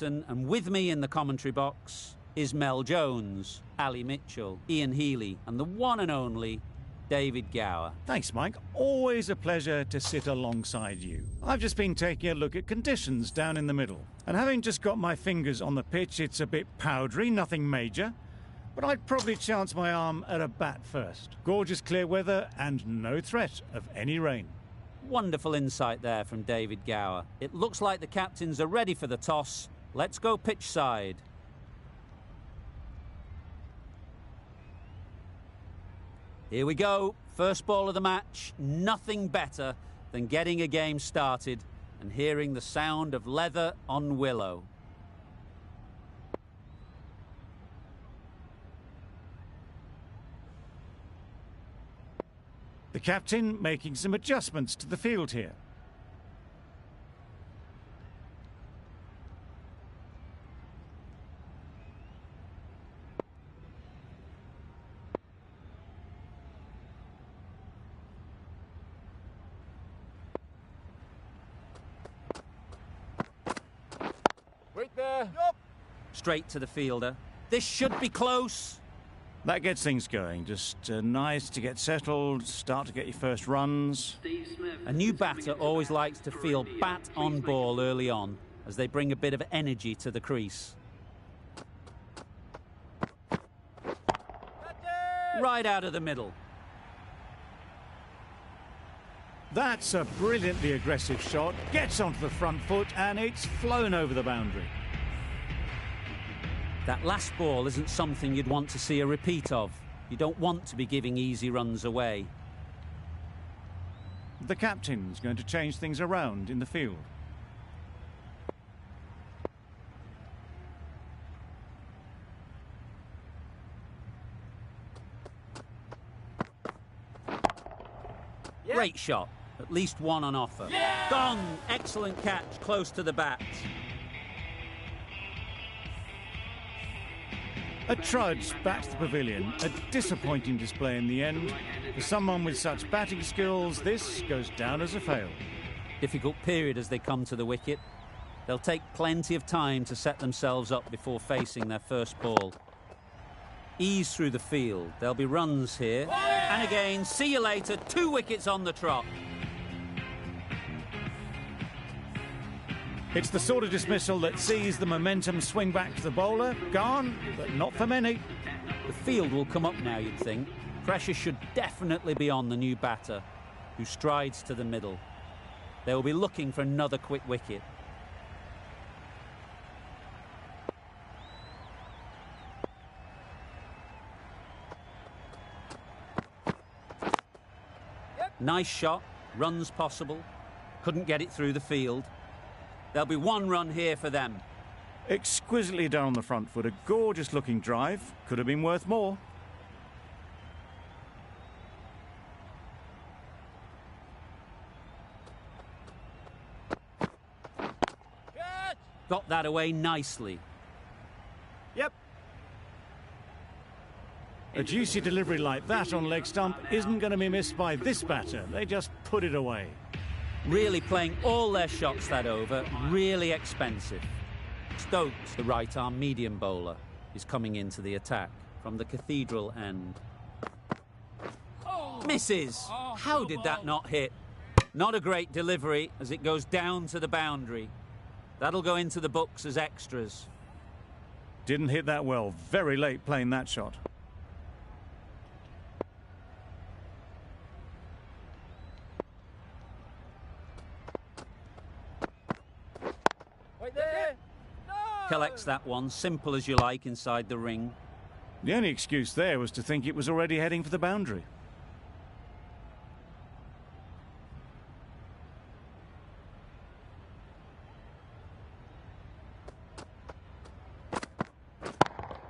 And with me in the commentary box is Mel Jones, Ali Mitchell, Ian Healy, and the one and only David Gower. Thanks, Mike. Always a pleasure to sit alongside you. I've just been taking a look at conditions down in the middle. And having just got my fingers on the pitch, it's a bit powdery, nothing major. But I'd probably chance my arm at a bat first. Gorgeous clear weather and no threat of any rain. Wonderful insight there from David Gower. It looks like the captains are ready for the toss. Let's go pitch side. Here we go. First ball of the match. Nothing better than getting a game started and hearing the sound of leather on willow. The captain making some adjustments to the field here. Wait there. Yep. Straight to the fielder. This should be close. That gets things going. Just nice to get settled, start to get your first runs. A new batter always likes to feel bat on ball early on, as they bring a bit of energy to the crease. Right out of the middle. That's a brilliantly aggressive shot. Gets onto the front foot and it's flown over the boundary. That last ball isn't something you'd want to see a repeat of. You don't want to be giving easy runs away. The captain's going to change things around in the field. Yep. Great shot. At least one on offer. Yeah! Gone! Excellent catch, close to the bat. A trudge back to the pavilion. A disappointing display in the end. For someone with such batting skills, this goes down as a fail. Difficult period as they come to the wicket. They'll take plenty of time to set themselves up before facing their first ball. Ease through the field. There'll be runs here. And again, see you later. 2 wickets on the trot. It's the sort of dismissal that sees the momentum swing back to the bowler. Gone, but not for many. The field will come up now, you'd think. Pressure should definitely be on the new batter, who strides to the middle. They will be looking for another quick wicket. Nice shot, runs possible. Couldn't get it through the field. There'll be 1 run here for them. Exquisitely down the front foot, a gorgeous looking drive. Could have been worth more. Catch! Got that away nicely. Yep. A juicy delivery like that on leg stump isn't going to be missed by this batter. They just put it away. Really playing all their shots that over, really expensive. Stokes, the right-arm medium bowler, is coming into the attack from the cathedral end. Misses! How did that not hit? Not a great delivery as it goes down to the boundary. That'll go into the books as extras. Didn't hit that well. Very late playing that shot. Collects that one, simple as you like, inside the ring. The only excuse there was to think it was already heading for the boundary.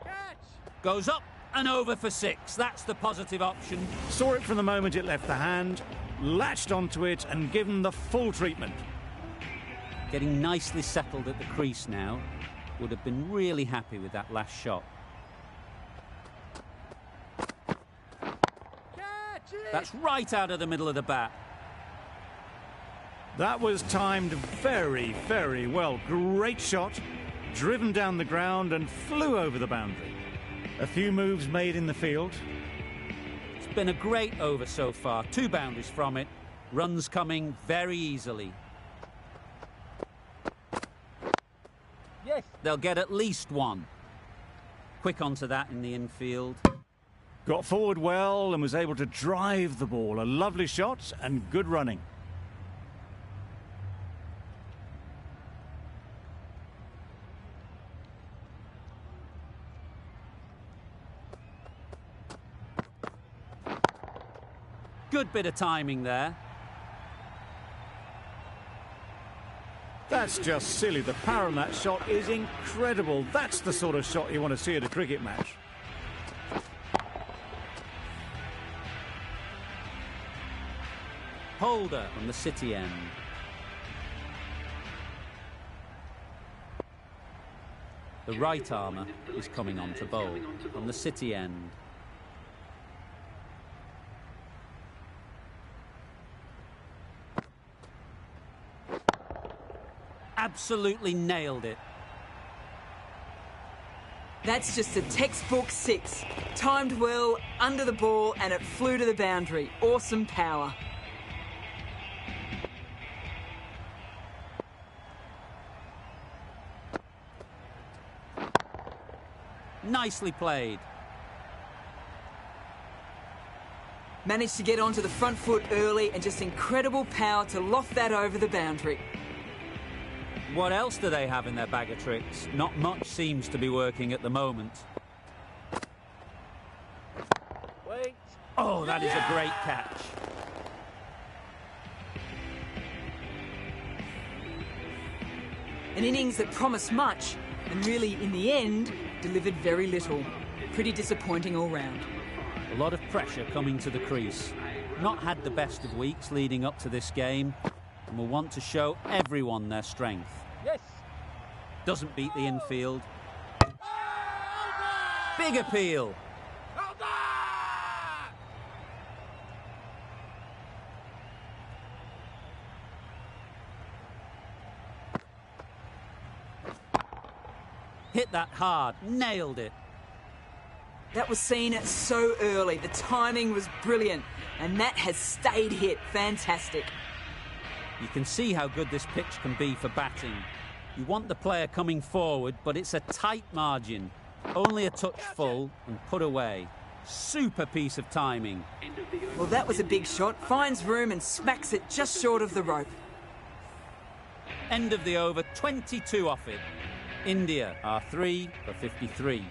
Catch! Goes up and over for 6. That's the positive option. Saw it from the moment it left the hand, latched onto it and given the full treatment. Getting nicely settled at the crease now. Would have been really happy with that last shot. Catch it! That's right out of the middle of the bat. That was timed very, very well. Great shot. driven down the ground and flew over the boundary. A few moves made in the field. It's been a great over so far. 2 boundaries from it. Runs coming very easily. Yes. They'll get at least 1. Quick onto that in the infield. Got forward well and was able to drive the ball. A lovely shot and good running. Good bit of timing there. That's just silly. The power on that shot is incredible. That's the sort of shot you want to see at a cricket match. Holder from the City end. The right armour is coming on to bowl from the City end. Absolutely nailed it. That's just a textbook 6. Timed well, under the ball, and it flew to the boundary. Awesome power. Nicely played. Managed to get onto the front foot early and just incredible power to loft that over the boundary. What else do they have in their bag of tricks? Not much seems to be working at the moment. Wait. Oh, that is a great catch. An innings that promised much and really, in the end, delivered very little. Pretty disappointing all round. A lot of pressure coming to the crease. Not had the best of weeks leading up to this game and will want to show everyone their strength. Yes. Doesn't beat the infield. Big appeal. Hit that hard, nailed it. That was seen so early. The timing was brilliant, and that has stayed hit. Fantastic. You can see how good this pitch can be for batting. You want the player coming forward, but it's a tight margin. Only a touch full and put away. Super piece of timing. Well, that was a big shot. Finds room and smacks it just short of the rope. End of the over, 22 off it. India are 3 for 53.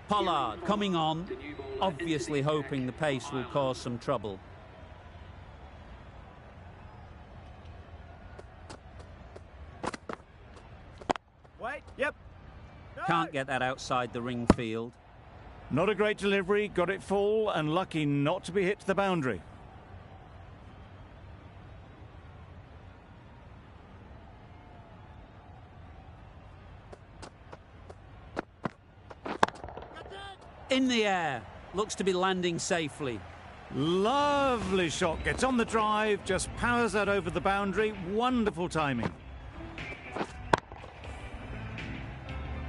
Pollard coming on, obviously hoping the pace will cause some trouble. Wait. Yep. Can't get that outside the ring field. Not a great delivery, got it full and lucky not to be hit to the boundary. In the air, looks to be landing safely. Lovely shot, gets on the drive, just powers that over the boundary. Wonderful timing.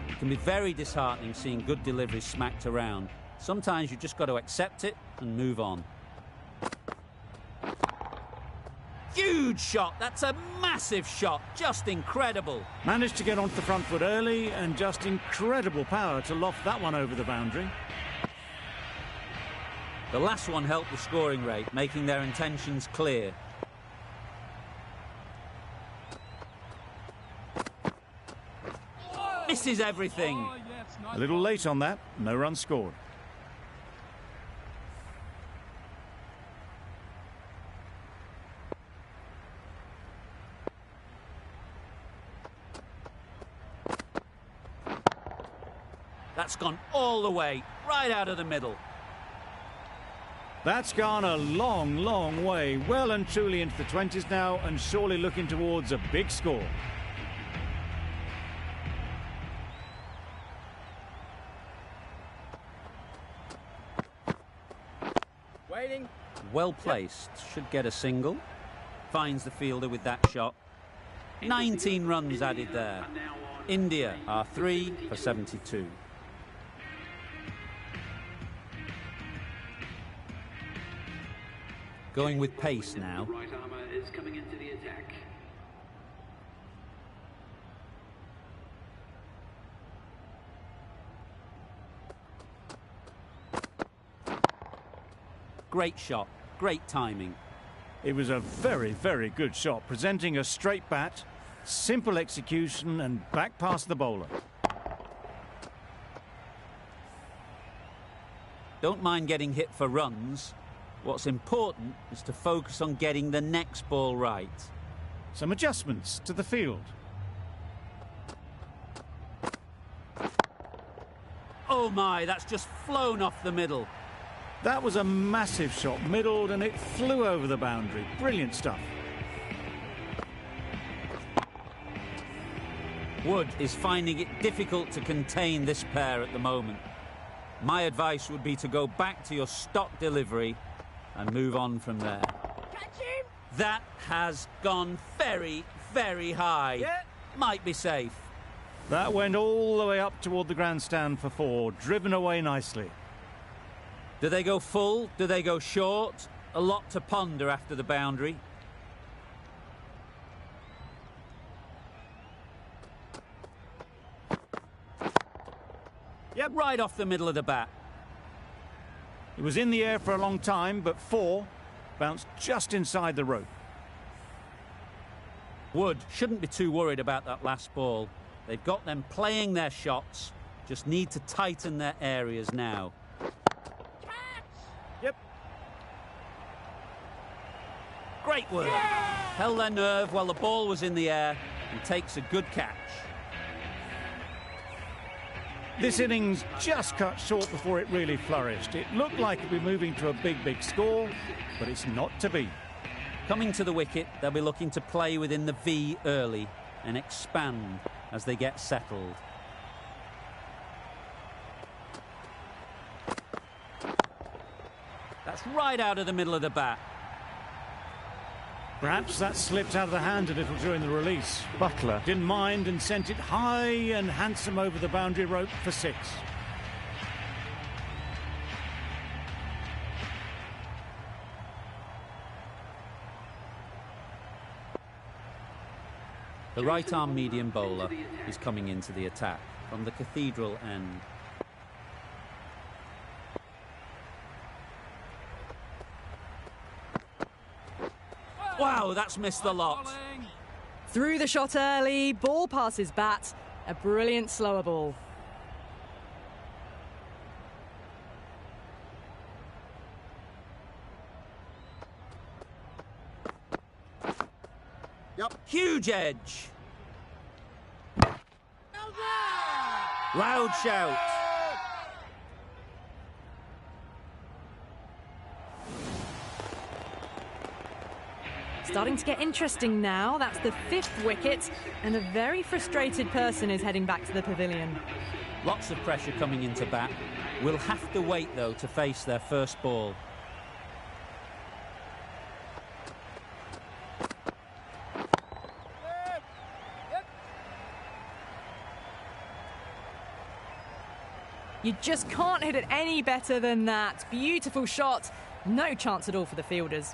It can be very disheartening seeing good deliveries smacked around. Sometimes you just got to accept it and move on. Huge shot, that's a massive shot, just incredible. Managed to get onto the front foot early and just incredible power to loft that one over the boundary. The last one helped the scoring rate, making their intentions clear. Misses everything. A little late on that, no run scored. That's gone all the way, right out of the middle. That's gone a long, long way. Well and truly into the 20s now and surely looking towards a big score. Waiting. Well placed, should get a single. Finds the fielder with that shot. 19 runs added there. India are 3 for 72. Going with pace now. Right armour is coming into the attack. Great shot, great timing. It was a very, very good shot, presenting a straight bat, simple execution and back past the bowler. Don't mind getting hit for runs. What's important is to focus on getting the next ball right. Some adjustments to the field. Oh my, that's just flown off the middle. That was a massive shot, middled, and it flew over the boundary. Brilliant stuff. Wood is finding it difficult to contain this pair at the moment. My advice would be to go back to your stock delivery and move on from there. Catch him! That has gone very, very high. Yeah. Might be safe. That went all the way up toward the grandstand for 4, driven away nicely. Do they go full? Do they go short? A lot to ponder after the boundary. Yep. Right off the middle of the bat. It was in the air for a long time, but 4 bounced just inside the rope. Wood shouldn't be too worried about that last ball. They've got them playing their shots, just need to tighten their areas now. Yep. Great work. Held their nerve while the ball was in the air and takes a good catch. This innings just cut short before it really flourished. It looked like it'd be moving to a big, big score, but it's not to be. Coming to the wicket, they'll be looking to play within the V early and expand as they get settled. That's right out of the middle of the bat. Perhaps that slipped out of the hand a little during the release. Butler didn't mind and sent it high and handsome over the boundary rope for 6. The right-arm medium bowler is coming into the attack from the cathedral end. Wow, that's missed the lot. Threw the shot early, ball passes bat, a brilliant slower ball. Yep. Huge edge. Loud shout. Starting to get interesting now. That's the 5th wicket, and a very frustrated person is heading back to the pavilion. Lots of pressure coming into bat. Will have to wait, though, to face their first ball. You just can't hit it any better than that. Beautiful shot. No chance at all for the fielders.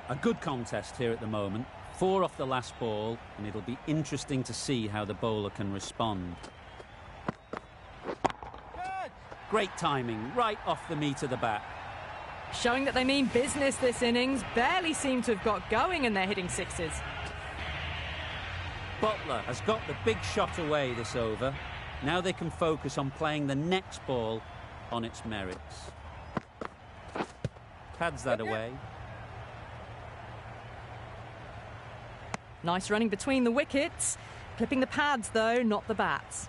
A good contest here at the moment. 4 off the last ball, and it'll be interesting to see how the bowler can respond. Great timing, right off the meat of the bat. Showing that they mean business this innings. Barely seem to have got going, and they're hitting 6s. Butler has got the big shot away this over. Now they can focus on playing the next ball on its merits. Pads that away. Nice running between the wickets. Clipping the pads, though, not the bats.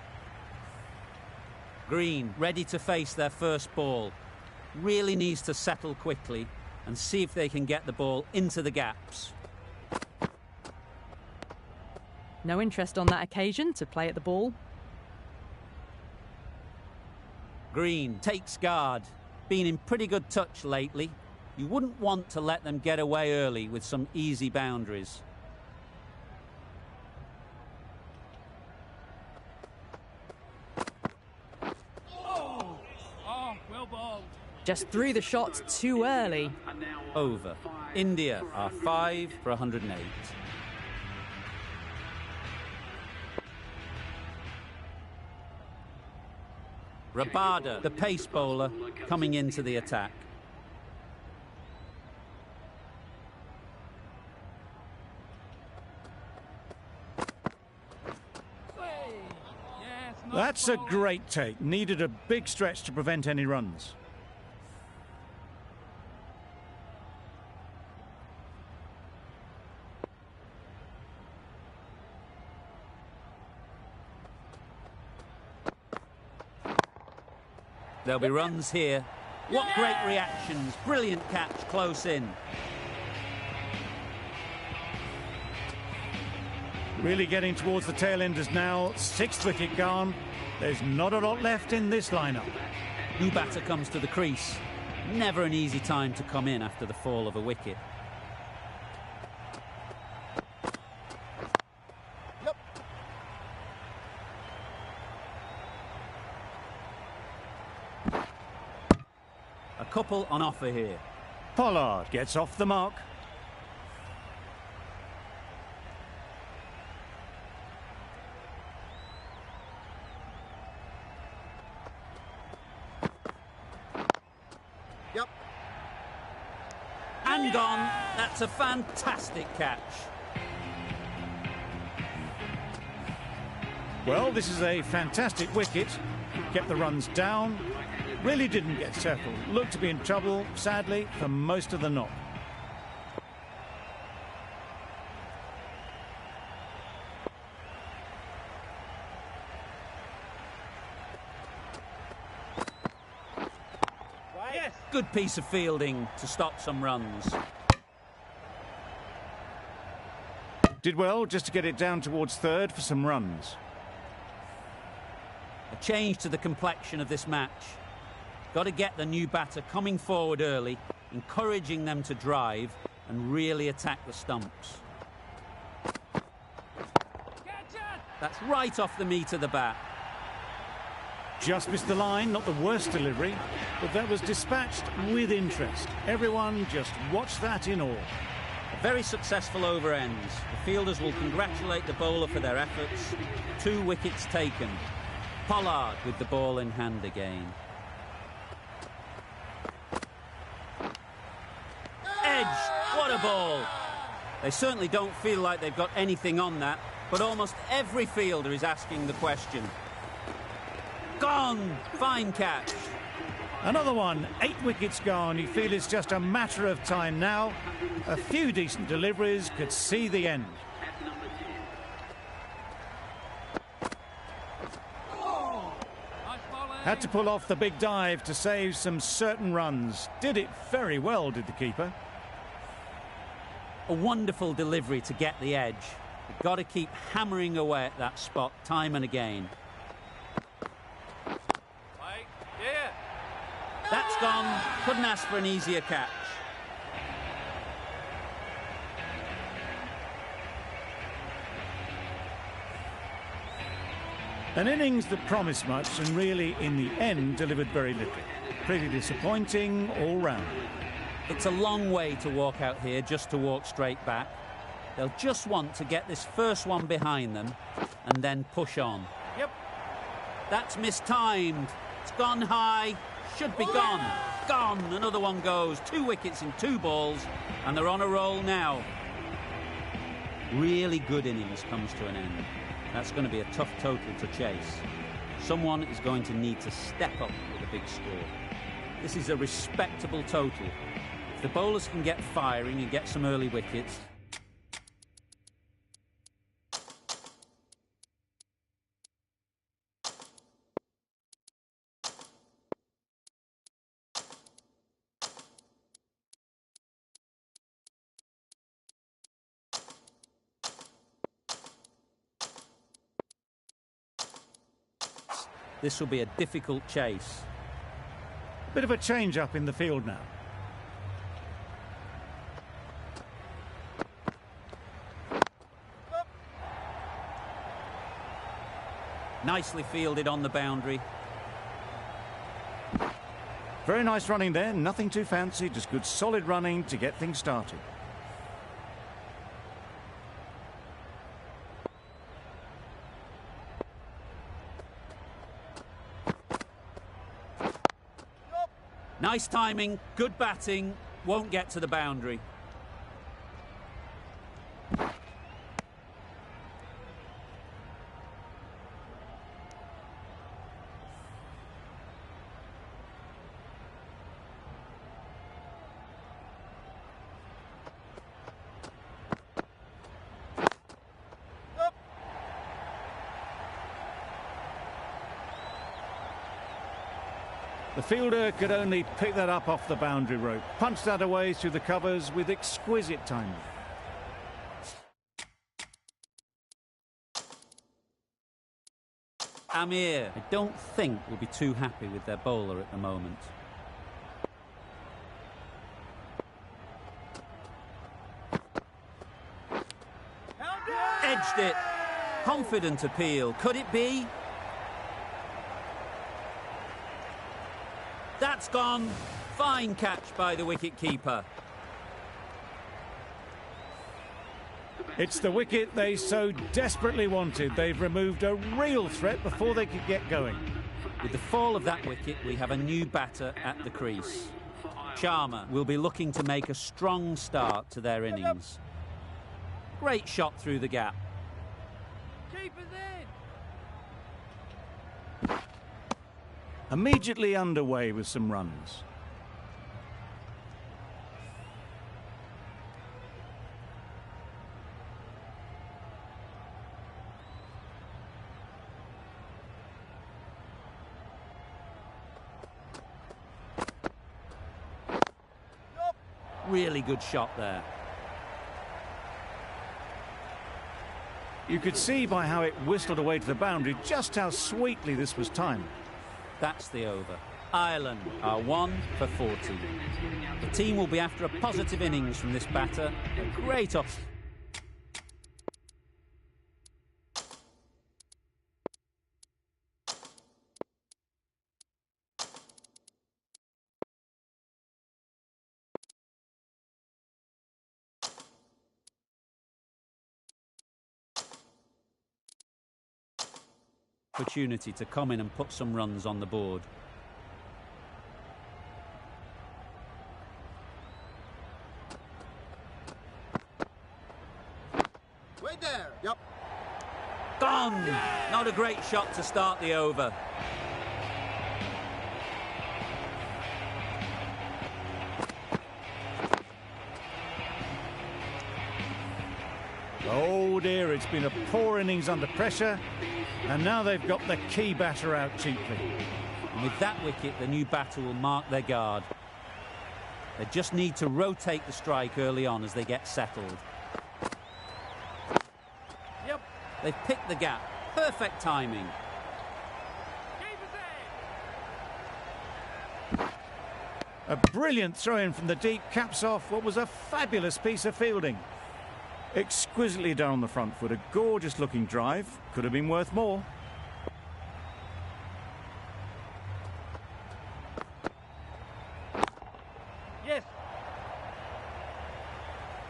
Green ready to face their first ball. Really needs to settle quickly and see if they can get the ball into the gaps. No interest on that occasion to play at the ball. Green takes guard. Been in pretty good touch lately. You wouldn't want to let them get away early with some easy boundaries. Just threw the shot too early. Over. India are 5 for 108. Rabada, the pace bowler, coming into the attack. That's a great take. Needed a big stretch to prevent any runs. There'll be runs here. What great reactions. Brilliant catch close in. Really getting towards the tail enders now. 6th wicket gone. There's not a lot left in this lineup. New batter comes to the crease. Never an easy time to come in after the fall of a wicket. A couple on offer here. Pollard gets off the mark. And gone. That's a fantastic catch. Well, this is a fantastic wicket. Kept the runs down. Really didn't get settled. Looked to be in trouble, sadly, for most of the knock. Yes. Good piece of fielding to stop some runs. Did well just to get it down towards 3rd for some runs. A change to the complexion of this match. Got to get the new batter coming forward early, encouraging them to drive and really attack the stumps. That's right off the meat of the bat. Just missed the line, not the worst delivery, but that was dispatched with interest. Everyone just watched that in awe. A very successful over ends. The fielders will congratulate the bowler for their efforts. 2 wickets taken. Pollard with the ball in hand again. Edge, what a ball! They certainly don't feel like they've got anything on that, but almost every fielder is asking the question. Gone! Fine catch. Another one, 8 wickets gone. You feel it's just a matter of time now. A few decent deliveries could see the end. Had to pull off the big dive to save some certain runs. Did it very well, did the keeper. A wonderful delivery to get the edge. You've got to keep hammering away at that spot time and again. Yeah. That's gone. Couldn't ask for an easier catch. An innings that promised much and really, in the end, delivered very little. Pretty disappointing all round. It's a long way to walk out here just to walk straight back. They'll just want to get this first one behind them and then push on. Yep. That's mistimed. It's gone high. Should be gone. Gone. Another one goes. 2 wickets in 2 balls, and they're on a roll now. Really good innings comes to an end. That's going to be a tough total to chase. Someone is going to need to step up with a big score. This is a respectable total. If the bowlers can get firing and get some early wickets, this will be a difficult chase. Bit of a change-up in the field now. Nicely fielded on the boundary. Very nice running there, nothing too fancy, just good solid running to get things started. Nice timing, good batting, won't get to the boundary. The fielder could only pick that up off the boundary rope, punched that away through the covers with exquisite timing. Amir, I don't think will be too happy with their bowler at the moment. Edged it. Confident appeal. Could it be? That's gone. Fine catch by the wicket-keeper. It's the wicket they so desperately wanted. They've removed a real threat before they could get going. With the fall of that wicket, we have a new batter at the crease. Sharma will be looking to make a strong start to their innings. Great shot through the gap. Keep it in. Immediately underway with some runs. Really good shot there. You could see by how it whistled away to the boundary just how sweetly this was timed. That's the over. Ireland are 1 for 40. The team will be after a positive innings from this batter. A great off. Opportunity to come in and put some runs on the board. Wait there. Yep. Gone! Not a great shot to start the over. Oh dear, it's been a poor innings under pressure, and now they've got the key batter out cheaply. And with that wicket, the new batter will mark their guard. They just need to rotate the strike early on as they get settled. Yep. They've picked the gap. Perfect timing. Keep it in. A brilliant throw-in from the deep caps off what was a fabulous piece of fielding. Exquisitely done on the front foot, a gorgeous-looking drive. Could have been worth more. Yes.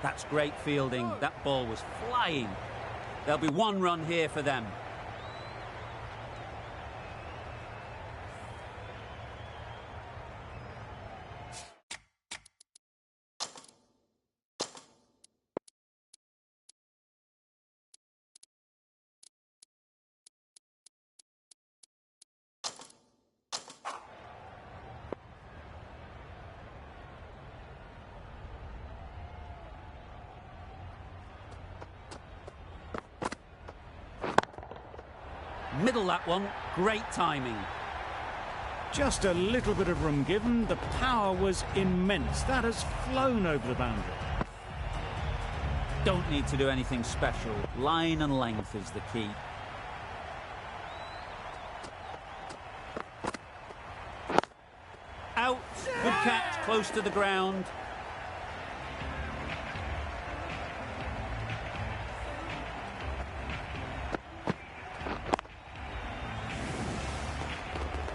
That's great fielding. That ball was flying. There'll be one run here for them. Middle that one. Great timing. Just a little bit of room given. The power was immense. That has flown over the boundary. Don't need to do anything special. Line and length is the key. Out. Good catch, close to the ground.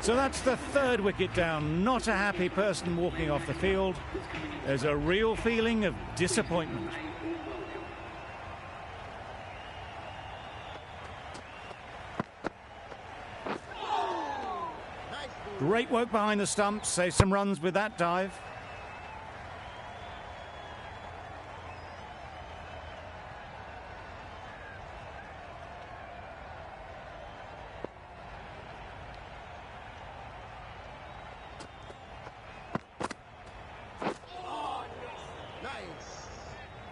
So that's the third wicket down. Not a happy person walking off the field. There's a real feeling of disappointment. Great work behind the stumps. Save some runs with that dive.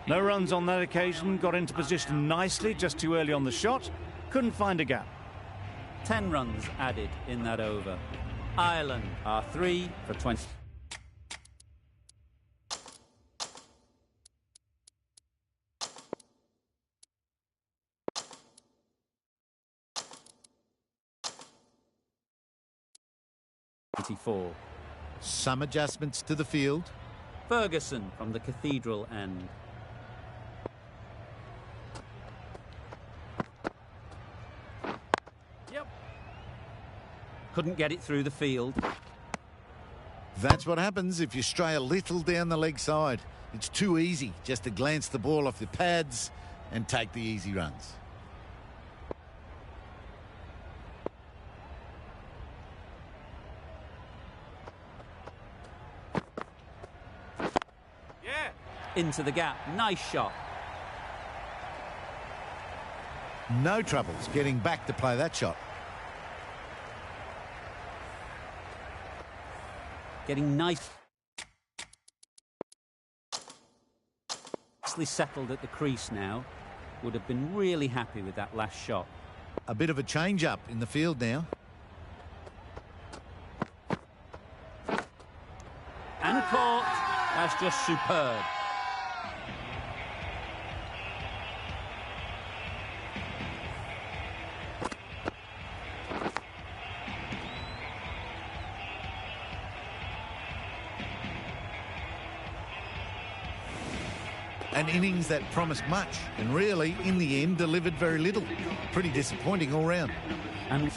No runs on that occasion. Got into position nicely, just too early on the shot. Couldn't find a gap. 10 runs added in that over. Ireland are 3 for 20. Some adjustments to the field. Ferguson from the Cathedral end. Yep. Couldn't get it through the field. That's what happens if you stray a little down the leg side. It's too easy just to glance the ball off the pads and take the easy runs. Into the gap. Nice shot. No troubles getting back to play that shot. Getting nicely settled at the crease now. Would have been really happy with that last shot. A bit of a change-up in the field now. And caught. That's just superb. An innings that promised much and really, in the end, delivered very little. Pretty disappointing all round. And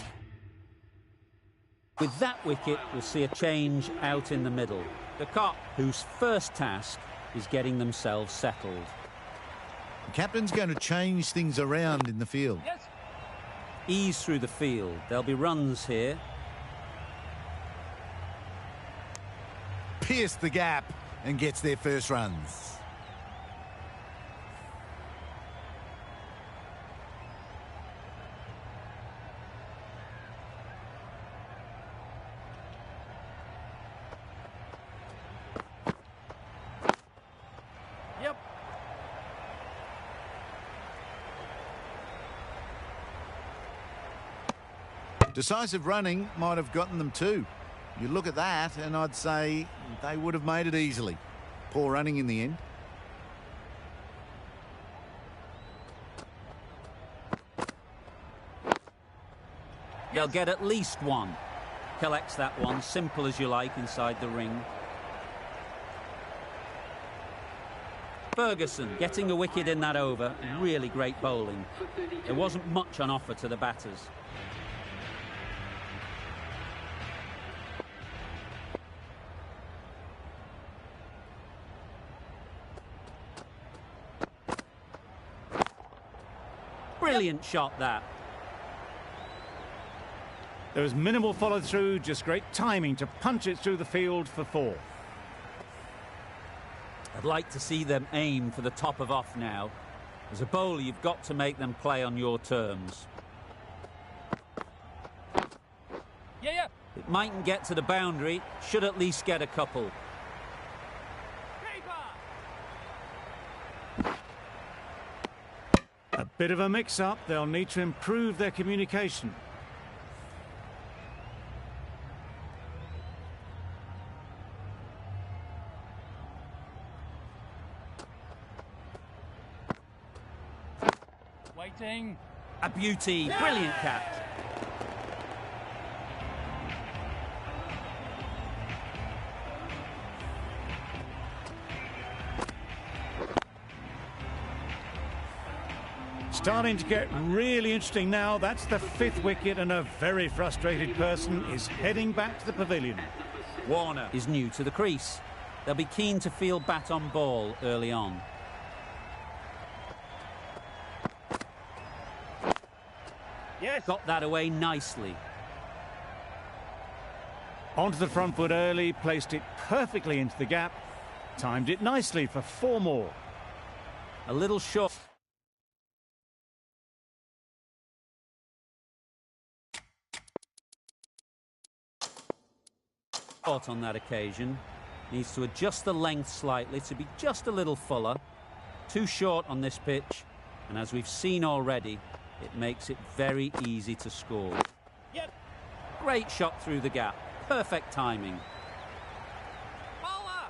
with that wicket, we'll see a change out in the middle. The Cop, whose first task is getting themselves settled. The captain's going to change things around in the field. Yes. Ease through the field. There'll be runs here. Pierce the gap and gets their first runs. Yep. Decisive running might have gotten them too. You look at that and I'd say they would have made it easily. Poor running in the end. They'll get at least one. Collects that one, simple as you like, inside the ring. Ferguson getting a wicket in that over. Really great bowling. There wasn't much on offer to the batters. Brilliant shot, that. There was minimal follow-through, just great timing to punch it through the field for 4. I'd like to see them aim for the top of off now. As a bowler, you've got to make them play on your terms. Yeah. It mightn't get to the boundary, should at least get a couple. A bit of a mix-up. They'll need to improve their communication. Waiting. A beauty, brilliant catch. starting to get really interesting now. That's the 5th wicket, and a very frustrated person is heading back to the pavilion. Warner is new to the crease. They'll be keen to field bat on ball early on. Yes. Got that away nicely. Onto the front foot early, placed it perfectly into the gap. Timed it nicely for 4 more. A little short. On that occasion. Needs to adjust the length slightly to be just a little fuller. Too short on this pitch. And as we've seen already, it makes it very easy to score. Yep. Great shot through the gap. Perfect timing. Bowler.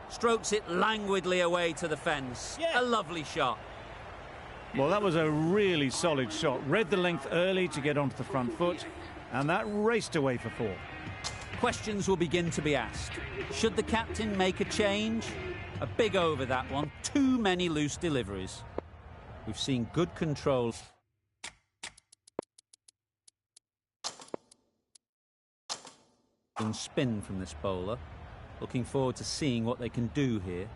Strokes it languidly away to the fence. Yeah. A lovely shot. Well, that was a really solid shot. Read the length early to get onto the front foot, and that raced away for 4. Questions will begin to be asked. Should the captain make a change? A big over, that one. Too many loose deliveries. We've seen good control. And spin from this bowler. Looking forward to seeing what they can do here.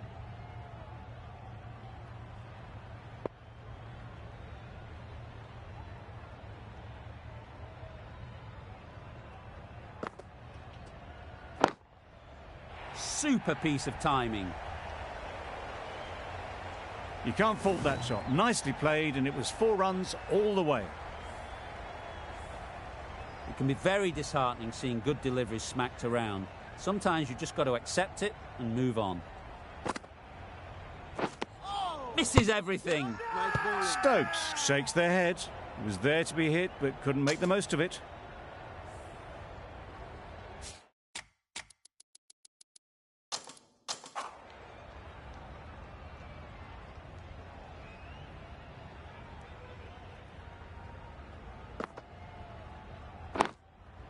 Super piece of timing. You can't fault that shot. Nicely played, and it was 4 runs all the way. It can be very disheartening seeing good deliveries smacked around. Sometimes you've just got to accept it and move on. Misses everything. Stokes shakes their head. Was there to be hit, but couldn't make the most of it.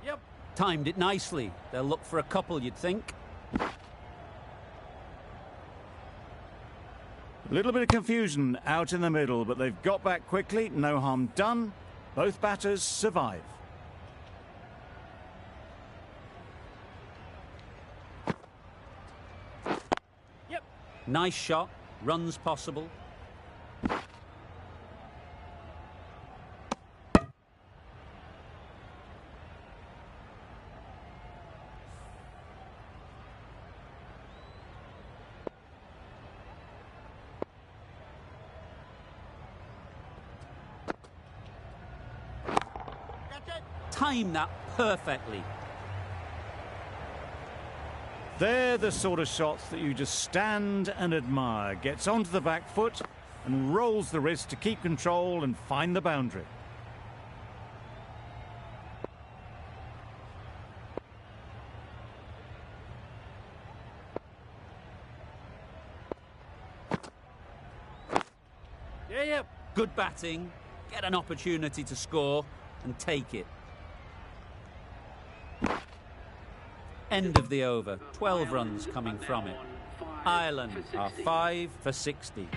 Yep. Timed it nicely. They'll look for a couple, you'd think. A little bit of confusion out in the middle, but they've got back quickly. No harm done. Both batters survive. Yep. Nice shot. Runs possible. Time that perfectly. They're the sort of shots that you just stand and admire. Gets onto the back foot and rolls the wrist to keep control and find the boundary. Yeah. Good batting. Get an opportunity to score and take it. End of the over. 12 runs coming from it. Ireland are 5 for 60.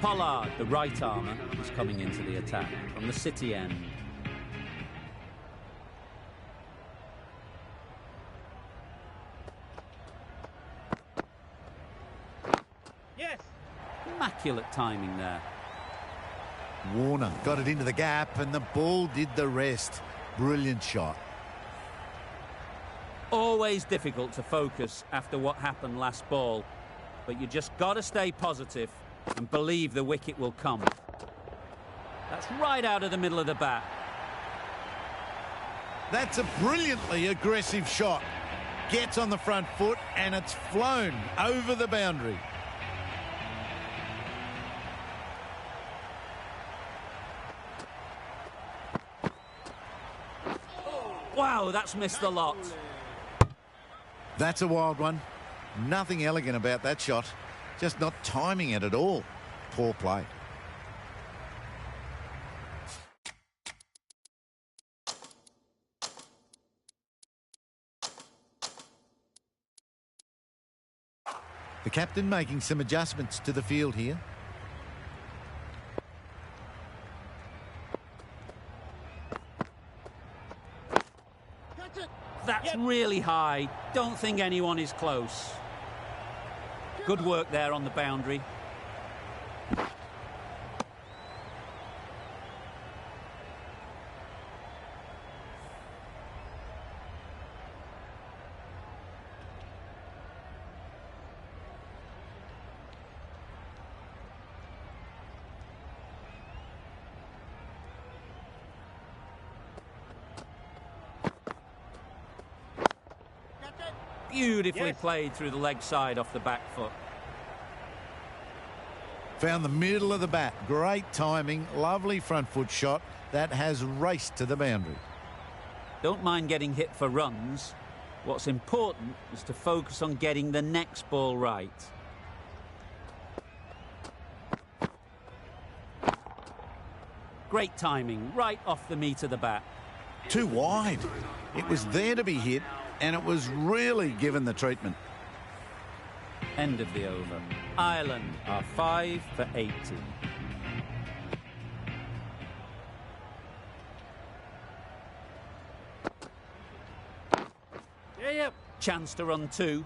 Pollard, the right armour, is coming into the attack from the City end. Yes. Immaculate timing there. Warner got it into the gap, and the ball did the rest. Brilliant shot. Always difficult to focus after what happened last ball, but you just got to stay positive and believe the wicket will come. That's right out of the middle of the bat. That's a brilliantly aggressive shot. Gets on the front foot, and it's flown over the boundary. Wow, that's missed the lot. That's a wild one. Nothing elegant about that shot. Just not timing it at all. Poor play. The captain making some adjustments to the field here. That's really high. Don't think anyone is close. Good work there on the boundary. Beautifully played through the leg side off the back foot. Found the middle of the bat. Great timing. Lovely front foot shot. That has raced to the boundary. Don't mind getting hit for runs. What's important is to focus on getting the next ball right. Great timing, right off the meat of the bat. Too wide. It was there to be hit, and it was really given the treatment. End of the over. Ireland are 5 for 80. Yeah. Chance to run 2.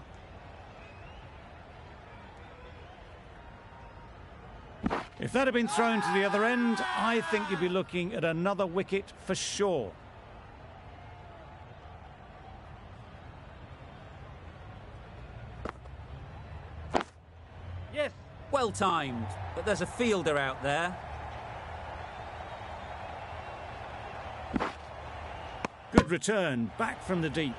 If that had been thrown to the other end, I think you'd be looking at another wicket for sure. Yes. Well timed, but there's a fielder out there. Good return, back from the deep.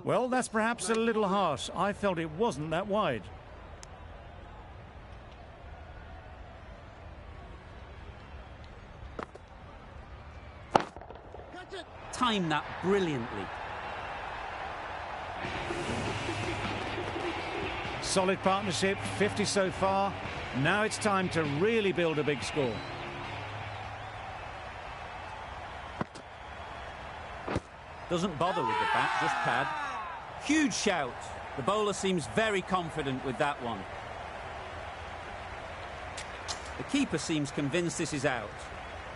Well, that's perhaps a little harsh. I felt it wasn't that wide. Timed that brilliantly. Solid partnership, 50 so far. Now it's time to really build a big score. Doesn't bother with the bat, just pad. Huge shout. The bowler seems very confident with that one. The keeper seems convinced this is out.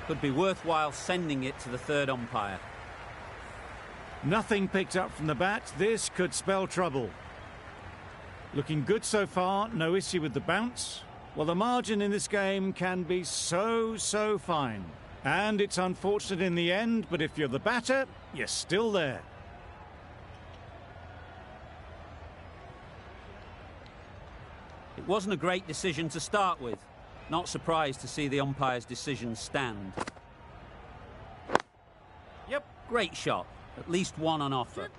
Could be worthwhile sending it to the third umpire. Nothing picked up from the bat. This could spell trouble. Looking good so far. No issue with the bounce. Well, the margin in this game can be so fine. And it's unfortunate in the end, but if you're the batter, you're still there. It wasn't a great decision to start with. Not surprised to see the umpire's decision stand. Yep. Great shot. At least one on offer.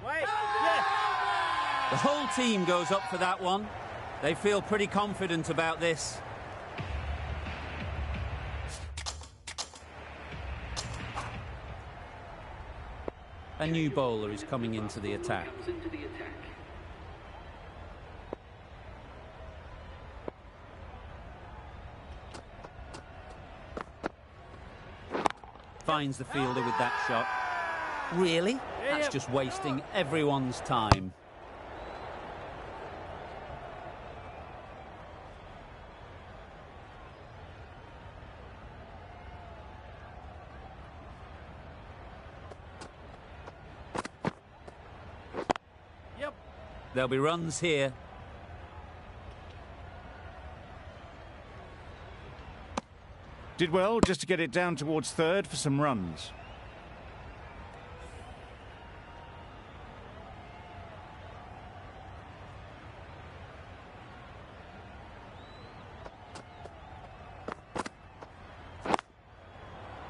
Wait. Yes. The whole team goes up for that one. They feel pretty confident about this. A new bowler is coming into the attack. Finds the fielder with that shot. Really? That's just wasting everyone's time. There'll be runs here. Did well just to get it down towards third for some runs.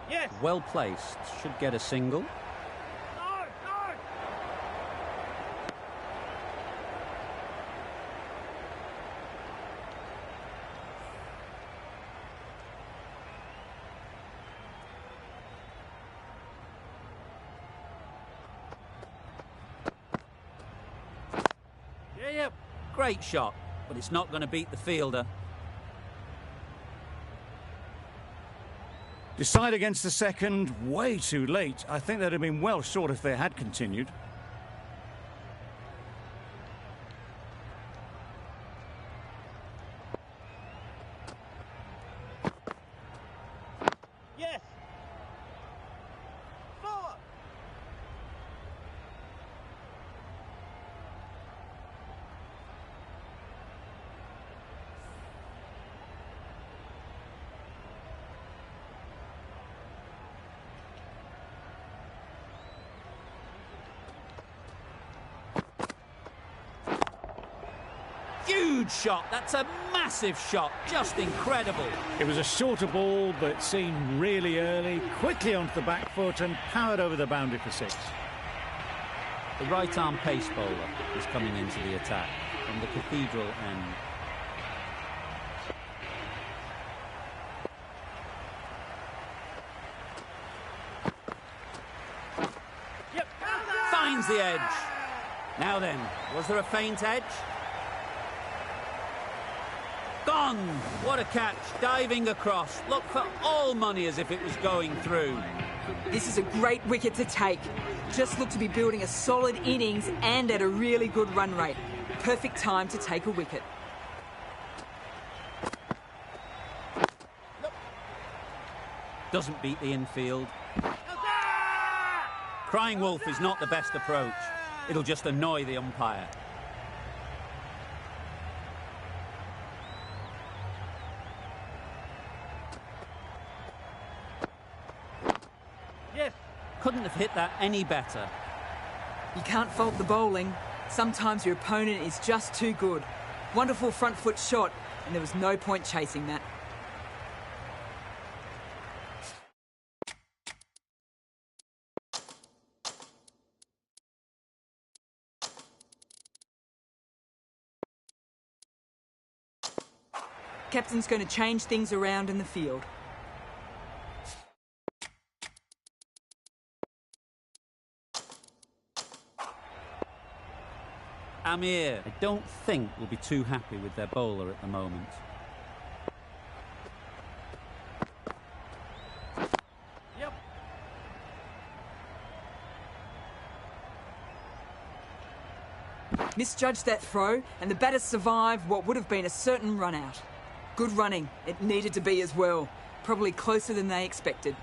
Yes. Well placed. Should get a single. No, no. Yeah. Great shot, but it's not going to beat the fielder. Decide against the second, way too late. I think they'd have been well short if they had continued. Yes. 4. Huge shot. That's a massive shot. Just incredible. It was a shorter ball, but seen really early, quickly onto the back foot and powered over the boundary for 6. The right-arm pace bowler is coming into the attack from the Cathedral end. Yep. Finds the edge. Now then, was there a faint edge? Gone! What a catch, diving across. Looked for all money as if it was going through. This is a great wicket to take. Just looked to be building a solid innings and at a really good run rate. Perfect time to take a wicket. Doesn't beat the infield. Crying wolf is not the best approach. It'll just annoy the umpire. Yes. Couldn't have hit that any better. You can't fault the bowling. Sometimes your opponent is just too good. Wonderful front foot shot, and there was no point chasing that. Captain's going to change things around in the field. Amir, I don't think will be too happy with their bowler at the moment. Yep. Misjudged that throw, and the batter survived what would have been a certain run out. Good running. It needed to be as well. Probably closer than they expected.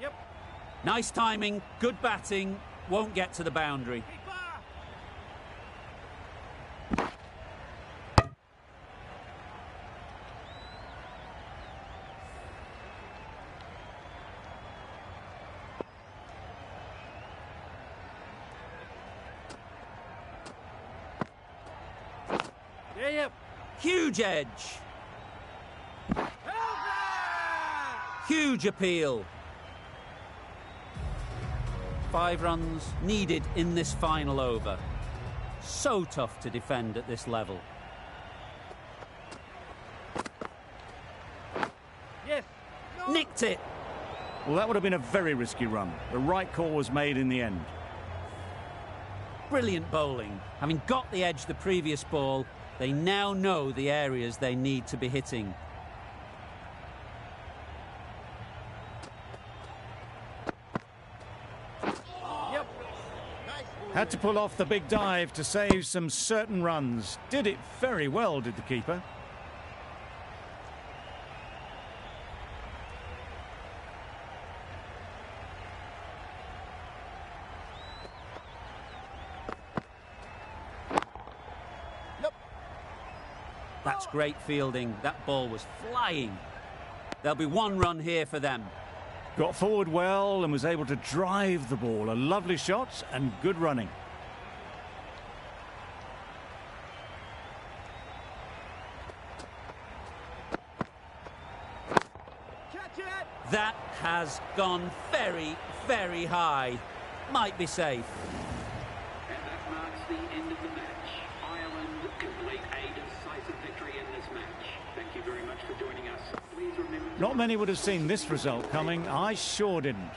Yep. Nice timing, good batting, won't get to the boundary. Yep. Huge edge. Huge appeal. 5 runs needed in this final over. So tough to defend at this level. Yes. Nicked it. Well, that would have been a very risky run. The right call was made in the end. Brilliant bowling. Having got the edge the previous ball, they now know the areas they need to be hitting. Yep. Had to pull off the big dive to save some certain runs. Did it very well, did the keeper. That's great fielding. That ball was flying. There'll be one run here for them. Got forward well and was able to drive the ball. A lovely shot and good running. Catch it! That has gone very, very high. Might be safe. And that marks the end of the match. Ireland complete a decisive victory in this match. Thank you very much for joining us. Please remember... Not many would have seen this result coming. I sure didn't.